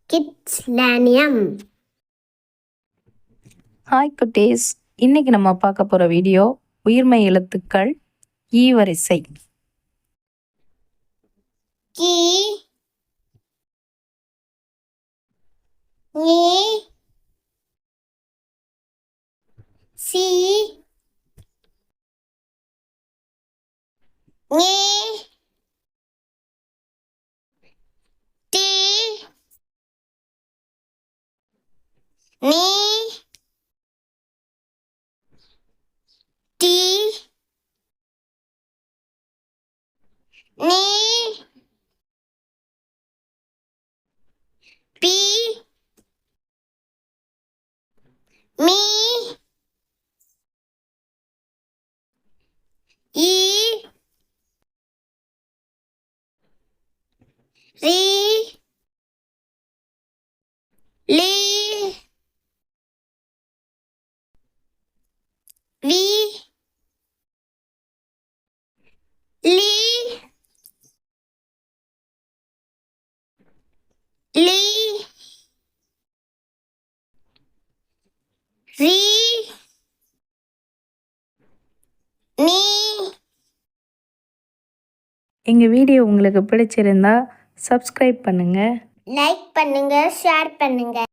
கிட்ஸ்லேனியம். Hi குட்டீஸ், இன்னைக்கு நம்ம பார்க்க போகிற வீடியோ உயிர்மெய் எழுத்துக்கள் ஈ வரிசை. கி, நீ, சி, நீ, டி, நீ, டி, நீ, பி, மீ, ஈ, ரி, லி, வி, லி, லி, ரி, நீ. எங்கள் வீடியோ உங்களுக்கு பிடிச்சிருந்தா சப்ஸ்கிரைப் பண்ணுங்கள். லைக் பண்ணுங்க, ஷேர் பண்ணுங்க.